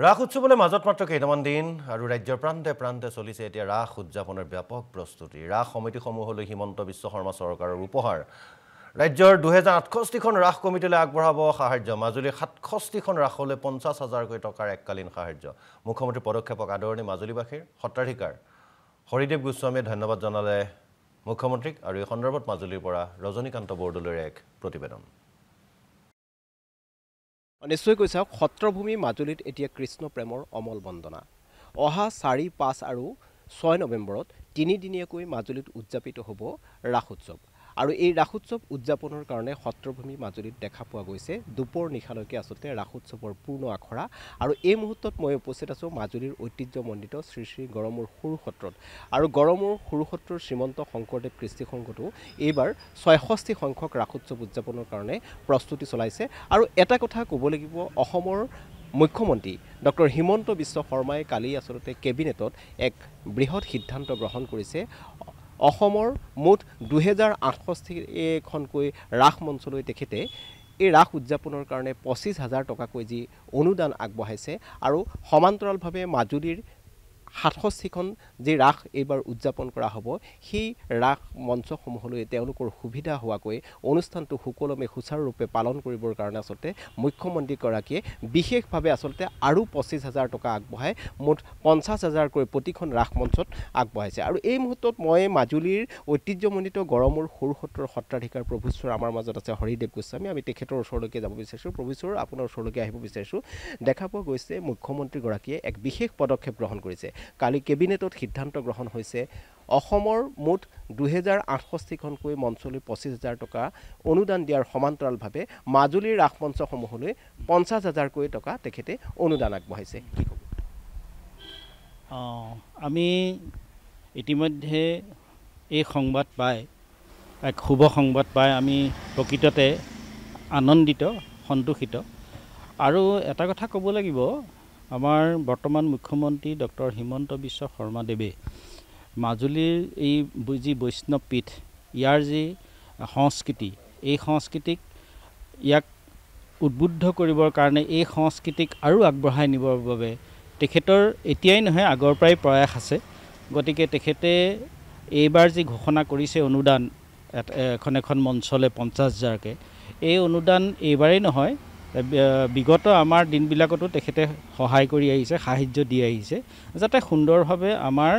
ৰাস উৎসৱলৈ মাজত মাত্ৰ কেইটামান দিন আৰু ৰাজ্যৰ প্ৰান্তে প্ৰান্তে চলিছে এতিয়া ৰাস উদযাপনৰ ব্যাপক প্ৰস্তুতি। ৰাস সমিতিসমূহলৈ হিমন্ত বিশ্ব শৰ্মা চৰকাৰৰ উপহাৰ। ৰাজ্যৰ ২০৬৮খন ৰাস কমিটিলৈ আগবঢ়াব সাহায্য। মাজুলীৰ ৬৭খন ৰাসলৈ ৫০,০০০ টকাৰ এককালীন সাহায্য। মুখ্যমন্ত্ৰীৰ পদক্ষেপক আদৰণি মাজুলীবাসীৰ। সত্ৰাধিকাৰ হৰিদেৱ গোস্বামীয়ে ধন্যবাদ জনালে মুখ্যমন্ত্ৰীক। আৰু এই সন্দৰ্ভত মাজুলীৰ পৰা ৰজনীকান্ত বৰদলৈৰ এক প্ৰতিবেদন। নিশ্চয় কৈছা, সত্ৰভূমি মাজুলীত এতিয়া কৃষ্ণ প্ৰেমৰ অমল বন্দনা। অহা ৪, ৫ আৰু ৬ নৱেম্বৰত ৩ দিনীয়াকৈ মাজুলীত উদযাপিত হ'ব ৰাস উৎসৱ। আৰু এই ৰাস উৎসৱ উদযাপনৰ কাৰণে সত্ৰভূমি মাজুলীত দেখা পোৱা গৈছে দুপৰ নিশালৈকে আচলতে ৰাস উৎসৱৰ পূৰ্ণ আখৰা। আৰু এই মুহূৰ্তত মই উপস্থিত আছোঁ মাজুলীৰ ঐতিহ্যমণ্ডিত শ্ৰী শ্ৰী গড়মূৰ সৰু সত্ৰত। আৰু গড়মূৰ সৰু সত্ৰৰ শ্ৰীমন্ত শংকৰদেৱ কৃষ্টি সংঘতো এইবাৰ ৬৬ সংখ্যক ৰাস উৎসৱ উদযাপনৰ কাৰণে প্ৰস্তুতি চলাইছে। আৰু এটা কথা ক'ব লাগিব, অসমৰ মুখ্যমন্ত্ৰী ডক্টৰ হিমন্ত বিশ্ব শৰ্মাই কালি আচলতে কেবিনেটত এক বৃহৎ সিদ্ধান্ত গ্ৰহণ কৰিছে। অসমৰ মুঠ ২০৬৮খনকৈ ৰাস মঞ্চলৈ তেখেতে এই ৰাস উদযাপনৰ কাৰণে ২৫,০০০ টকাকৈ যি অনুদান আগবঢ়াইছে। আৰু সমান্তৰালভাৱে মাজুলীৰ ৬৭খন যি ৰাস এইবাৰ উদযাপন কৰা হ'ব, সেই ৰাস মঞ্চসমূহলৈ তেওঁলোকৰ সুবিধা হোৱাকৈ অনুষ্ঠানটো সুকলমে সুচাৰুৰূপে পালন কৰিবৰ কাৰণে আচলতে মুখ্যমন্ত্ৰীগৰাকীয়ে বিশেষভাৱে আচলতে আৰু ২৫,০০০ টকা আগবঢ়াই মুঠ ৫০,০০০কৈ প্ৰতিখন ৰাস মঞ্চত আগবঢ়াইছে। আৰু এই মুহূৰ্তত মই মাজুলীৰ ঐতিহ্যমণ্ডিত গড়মূৰ সৰু সত্ৰৰ সত্ৰাধিকাৰ প্ৰভুশ্বৰ আমাৰ মাজত আছে হৰিদেৱ গোস্বামী। আমি তেখেতৰ ওচৰলৈকে যাব বিচাৰিছোঁ। প্ৰভুশ্বৰ, আপোনাৰ ওচৰলৈকে আহিব বিচাৰিছোঁ। দেখা পোৱা গৈছে মুখ্যমন্ত্ৰীগৰাকীয়ে এক বিশেষ পদক্ষেপ গ্ৰহণ কৰিছে। কালি কেবিনেটত সিদ্ধান্ত গ্ৰহণ হৈছে অসমৰ মুঠ ২০৬৮খনকৈ মঞ্চলৈ ২৫,০০০ টকা অনুদান দিয়াৰ সমান্তৰালভাৱে মাজুলীৰ ৰাস মঞ্চসমূহলৈ ৫০,০০০কৈ টকা তেখেতে অনুদান আগবঢ়াইছে। কি ক'ব? আমি ইতিমধ্যে এই সংবাদ পাই, এক শুভ সংবাদ পাই আমি প্ৰকৃততে আনন্দিত, সন্তোষিত। আৰু এটা কথা ক'ব লাগিব, আমাৰ বৰ্তমান মুখ্যমন্ত্ৰী ডক্টৰ হিমন্ত বিশ্ব শৰ্মাদেৱে মাজুলীৰ এই যি বৈষ্ণৱ পীঠ, ইয়াৰ যি সংস্কৃতি, এই সংস্কৃতিক ইয়াক উদ্বুদ্ধ কৰিবৰ কাৰণে, এই সংস্কৃতিক আৰু আগবঢ়াই নিবৰ বাবে তেখেতৰ এতিয়াই নহয় আগৰ পৰাই প্ৰয়াস আছে। গতিকে তেখেতে এইবাৰ যি ঘোষণা কৰিছে অনুদান এখন মঞ্চলৈ ৫০,০০০কৈ, এই অনুদান এইবাৰেই নহয়, বিগত আমাৰ দিনবিলাকতো তেখেতে সহায় কৰি আহিছে, সাহায্য দি আহিছে, যাতে সুন্দৰভাৱে আমাৰ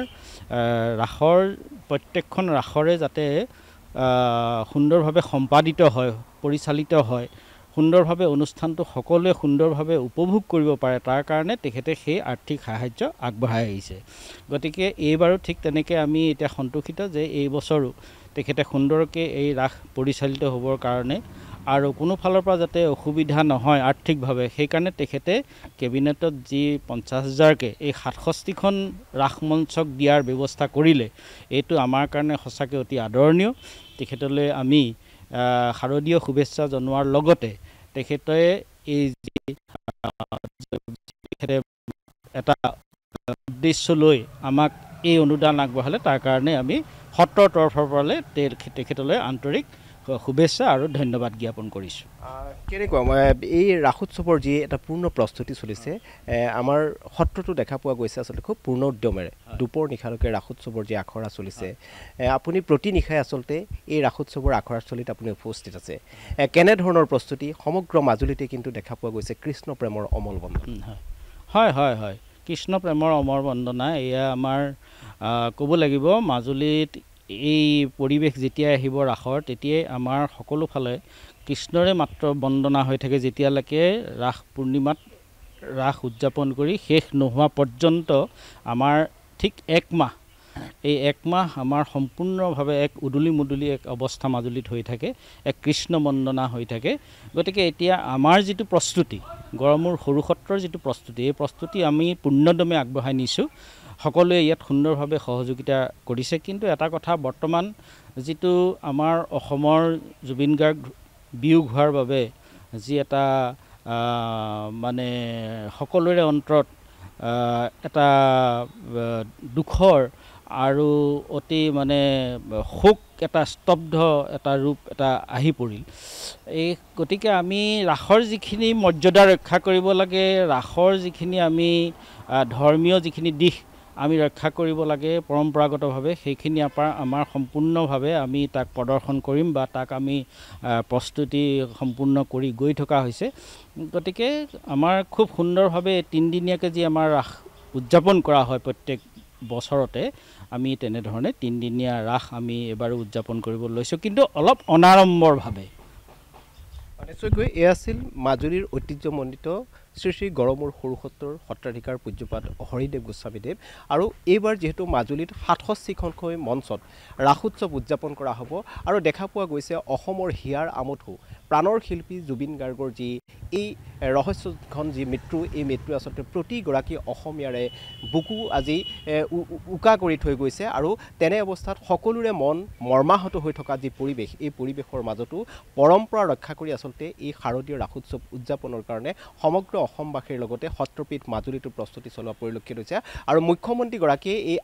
ৰাসৰ প্ৰত্যেকখন ৰাসৰে যাতে সুন্দৰভাৱে সম্পাদিত হয়, পৰিচালিত হয়, সুন্দৰভাৱে অনুষ্ঠানটো সকলোৱে সুন্দৰভাৱে উপভোগ কৰিব পাৰে, তাৰ কাৰণে তেখেতে সেই আৰ্থিক সাহায্য আগবঢ়াই আহিছে। গতিকে এইবাৰো ঠিক তেনেকৈ আমি এতিয়া সন্তোষিত যে এই বছৰো তেখেতে সুন্দৰকৈ এই ৰাস পৰিচালিত হ'বৰ কাৰণে আৰু কোনো ফালৰ পৰা যাতে অসুবিধা নহয় আৰ্থিকভাৱে, সেইকাৰণে তেখেতে কেবিনেটত যি ৫০,০০০কৈ এই ৬৭খন ৰাস মঞ্চক দিয়াৰ ব্যৱস্থা কৰিলে, এইটো আমাৰ কাৰণে সঁচাকৈ অতি আদৰণীয়। তেখেতলৈ আমি শাৰদীয় শুভেচ্ছা জনোৱাৰ লগতে তেখেতে এই যি তেখেতে এটা উদ্দেশ্য লৈ আমাক এই অনুদান আগবঢ়ালে, তাৰ কাৰণে আমি সত্ৰৰ তৰফৰ পৰা তেখেতলৈ আন্তৰিক শুভেচ্ছা আৰু ধন্যবাদ জ্ঞাপন কৰিছোঁ। কেনেকুৱা এই ৰাস উৎসৱৰ যি এটা পূৰ্ণ প্ৰস্তুতি চলিছে, আমাৰ সত্ৰটো দেখা পোৱা গৈছে আচলতে খুব পূৰ্ণ উদ্যমেৰে দুপৰ নিশালৈকে ৰাস উৎসৱৰ যি আখৰা চলিছে, আপুনি প্ৰতি নিশাই আচলতে এই ৰাস উৎসৱৰ আখৰাস্থলীত আপুনি উপস্থিত আছে। কেনেধৰণৰ প্ৰস্তুতি? সমগ্ৰ মাজুলীতে কিন্তু দেখা পোৱা গৈছে কৃষ্ণ প্ৰেমৰ অমল বন্দনা। হয় হয় হয়, কৃষ্ণ প্ৰেমৰ অমৰ বন্দনা। এয়া আমাৰ ক'ব লাগিব, মাজুলীত এই পৰিৱেশ যেতিয়াই আহিব ৰাসৰ, তেতিয়াই আমাৰ সকলো ফালে কৃষ্ণৰে মাত্ৰ বন্দনা হৈ থাকে, যেতিয়ালৈকে ৰাস পূৰ্ণিমাত ৰাস উদযাপন কৰি শেষ নোহোৱা পৰ্যন্ত আমাৰ ঠিক ১ মাহ, এই ১ মাহ আমাৰ সম্পূৰ্ণভাৱে এক উদুলি মুদুলি এক অৱস্থা মাজুলীত হৈ থাকে, এক কৃষ্ণ বন্দনা হৈ থাকে। গতিকে এতিয়া আমাৰ যিটো প্ৰস্তুতি, গড়মূৰ সৰু সত্ৰৰ যিটো প্ৰস্তুতি, এই প্ৰস্তুতি আমি পূৰ্ণদমে আগবঢ়াই নিছোঁ। সকলোৱে ইয়াত সুন্দৰভাৱে সহযোগিতা কৰিছে। কিন্তু এটা কথা, বৰ্তমান যিটো আমাৰ অসমৰ জুবিন গাৰ্গ বিয়োগ হোৱাৰ বাবে যি এটা মানে সকলোৰে অন্তৰত এটা দুখৰ আৰু অতি মানে শোক এটা স্তব্ধ এটা ৰূপ এটা আহি পৰিল এই গতিকে আমি ৰাসৰ যিখিনি মৰ্যাদা ৰক্ষা কৰিব লাগে ৰাসৰ যিখিনি আমি ধৰ্মীয় যিখিনি দিশ আমি ৰক্ষা কৰিব লাগে পৰম্পৰাগতভাৱে সেইখিনি আমাৰ সম্পূৰ্ণভাৱে আমি তাক প্ৰদৰ্শন কৰিম বা তাক আমি প্ৰস্তুতি সম্পূৰ্ণ কৰি গৈ থকা হৈছে গতিকে আমাৰ খুব সুন্দৰভাৱে তিনিদিনীয়াকৈ যি আমাৰ ৰাস উদযাপন কৰা হয় প্ৰত্যেক বছৰতে আমি তেনেধৰণে তিনিদিনীয়া ৰাস আমি এবাৰো উদযাপন কৰিব লৈছোঁ কিন্তু অলপ অনাড়ম্বৰভাৱে নিশ্চয়কৈ এয়া আছিল মাজুলীৰ ঐতিহ্যমণ্ডিত শ্ৰী শ্ৰী গড়মূৰ সৰুসত্ৰৰ সত্ৰাধিকাৰ পূজ্যপাত হৰিদেৱ গোস্বামীদেৱ আৰু এইবাৰ যিহেতু মাজুলীত ৬৭খনকৈ মঞ্চত ৰাস উৎসৱ উদযাপন কৰা হ'ব আৰু দেখা পোৱা গৈছে অসমৰ হিয়াৰ আমঠু প্ৰাণৰ শিল্পী জুবিন গাৰ্গৰ যি এই ৰহস্যখন যি মৃত্যু এই মৃত্যু আচলতে প্ৰতিগৰাকী অসমীয়াৰে বুকু আজি উকা কৰি থৈ গৈছে আৰু তেনে অৱস্থাত সকলোৰে মন মৰ্মাহত হৈ থকা যি পৰিৱেশ এই পৰিৱেশৰ মাজতো পৰম্পৰা ৰক্ষা কৰি আচলতে এই শাৰদীয় ৰাস উৎসৱ উদযাপনৰ কাৰণে সমগ্ৰ অসমবাসীৰ লগতে সত্ৰপীঠ মাজুলীতো প্ৰস্তুতি চলোৱা পৰিলক্ষিত হৈছে আৰু মুখ্যমন্ত্ৰীগৰাকীয়ে এই